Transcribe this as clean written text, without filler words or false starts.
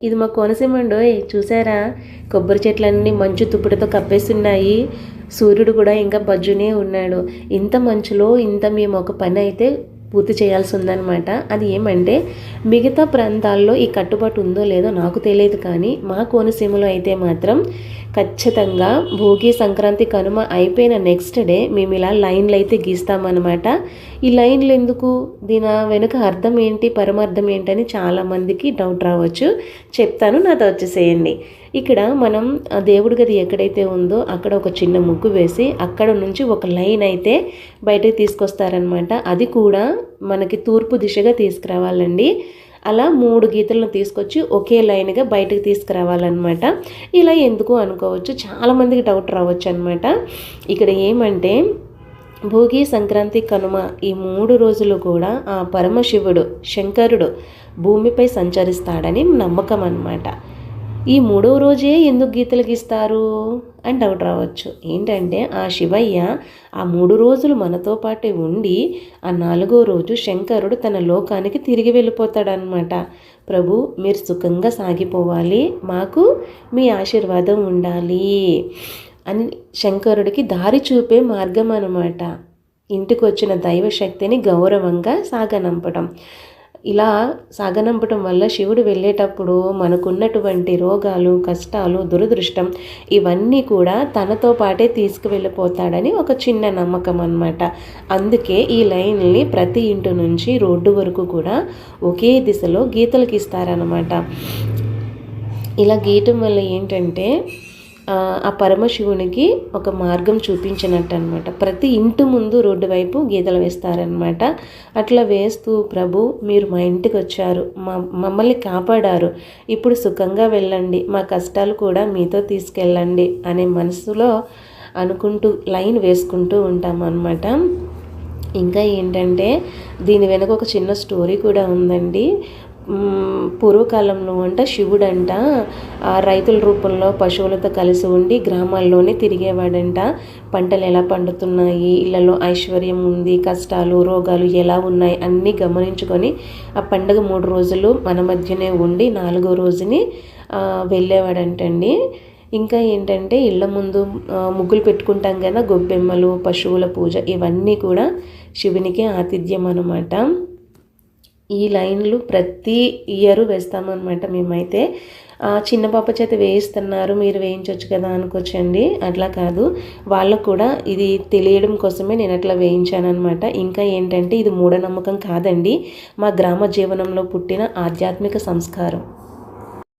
ఇది మా కోనసీమండోయ్, చూసారా? కొబ్బరి చెట్లన్నీ మంచు తుప్పుడుతో కప్పేస్తున్నాయి. సూర్యుడు కూడా ఇంకా బజ్జునే ఉన్నాడు. ఇంత మంచులో మేము ఒక పని అయితే పూర్తి చేయాల్సి ఉందన్నమాట. అది ఏమంటే, మిగతా ప్రాంతాల్లో ఈ కట్టుబాటు ఉందో లేదో నాకు తెలియదు, కానీ మా కోనసీమలో అయితే మాత్రం ఖచ్చితంగా భోగి, సంక్రాంతి, కనుమ అయిపోయిన నెక్స్ట్ డే మేము ఇలా లైన్లు అయితే గీస్తామన్నమాట. ఈ లైన్లు ఎందుకు, దీని వెనుక అర్థం ఏంటి, పరమార్థం ఏంటని చాలామందికి డౌట్ రావచ్చు. చెప్తాను, నాతో వచ్చేసేయండి. ఇక్కడ మనం ఆ దేవుడి గది ఎక్కడైతే ఉందో అక్కడ ఒక చిన్న ముగ్గు వేసి అక్కడ నుంచి ఒక లైన్ అయితే బయటకు తీసుకొస్తారనమాట. అది కూడా మనకి తూర్పు దిశగా తీసుకురావాలండి. అలా 3 గీతలను తీసుకొచ్చి ఒకే లైన్గా బయటకు తీసుకురావాలన్నమాట. ఇలా ఎందుకు అనుకోవచ్చు, చాలామందికి డౌట్ రావచ్చు అనమాట. ఇక్కడ ఏమంటే, భోగి, సంక్రాంతి, కనుమ ఈ 3 రోజులు కూడా ఆ పరమశివుడు శంకరుడు భూమిపై సంచరిస్తాడని నమ్మకం అన్నమాట. ఈ 3వ రోజే ఎందుకు గీతలు గీస్తారు అని డౌట్ రావచ్చు. ఏంటంటే, ఆ శివయ్య ఆ 3 రోజులు మనతో పాటే ఉండి ఆ 4వ రోజు శంకరుడు తన లోకానికి తిరిగి వెళ్ళిపోతాడనమాట. ప్రభు, మీరు సుఖంగా సాగిపోవాలి, మాకు మీ ఆశీర్వాదం ఉండాలి అని శంకరుడికి దారి చూపే మార్గం అన్నమాట. ఇంటికి వచ్చిన దైవశక్తిని గౌరవంగా సాగనంపడం. ఇలా సాగనంపటం వల్ల శివుడు వెళ్ళేటప్పుడు మనకున్నటువంటి రోగాలు, కష్టాలు, దురదృష్టం ఇవన్నీ కూడా తనతో పాటే తీసుకువెళ్ళిపోతాడని ఒక చిన్న నమ్మకం అన్నమాట. అందుకే ఈ లైన్ని ప్రతి ఇంటి నుంచి రోడ్డు వరకు కూడా ఒకే దిశలో గీతలు గీస్తారనమాట. ఇలా గీయటం వల్ల ఏంటంటే, ఆ పరమశివునికి ఒక మార్గం చూపించినట్టు అనమాట. ప్రతి ఇంటి ముందు రోడ్డు వైపు గీతలు వేస్తారనమాట. అట్లా వేస్తూ, ప్రభు, మీరు మా ఇంటికి వచ్చారు, మమ్మల్ని కాపాడారు, ఇప్పుడు సుఖంగా వెళ్ళండి, మా కష్టాలు కూడా మీతో తీసుకెళ్ళండి అనే మనసులో అనుకుంటూ లైన్ వేసుకుంటూ ఉంటాం అన్నమాట. ఇంకా ఏంటంటే, దీని వెనక ఒక చిన్న స్టోరీ కూడా ఉందండి. పూర్వకాలంలో శివుడంట రైతుల రూపంలో పశువులతో కలిసి ఉండి గ్రామాల్లోనే తిరిగేవాడంట. పంటలు ఎలా పండుతున్నాయి, ఇళ్లలో ఐశ్వర్యం ఉంది, కష్టాలు, రోగాలు ఎలా ఉన్నాయి అన్నీ గమనించుకొని ఆ పండుగ 3 రోజులు మన మధ్యనే ఉండి 4వ రోజుని వెళ్ళేవాడంటండి. ఇంకా ఏంటంటే, ఇళ్ళ ముందు ముగ్గులు పెట్టుకుంటాం కదా, గొబ్బెమ్మలు, పశువుల పూజ, ఇవన్నీ కూడా శివునికి ఆతిథ్యం అన్నమాట. ఈ లైన్లు ప్రతి ఇయర్ వేస్తామన్నమాట మేమైతే. చిన్న పాప చేత వేయిస్తున్నారు, మీరు వేయించవచ్చు కదా అనుకోవచ్చండి. అట్లా కాదు, వాళ్ళకు కూడా ఇది తెలియడం కోసమే నేను అట్లా వేయించాను అనమాట. ఇంకా ఏంటంటే, ఇది మూఢనమ్మకం కాదండి, మా గ్రామ జీవనంలో పుట్టిన ఆధ్యాత్మిక సంస్కారం.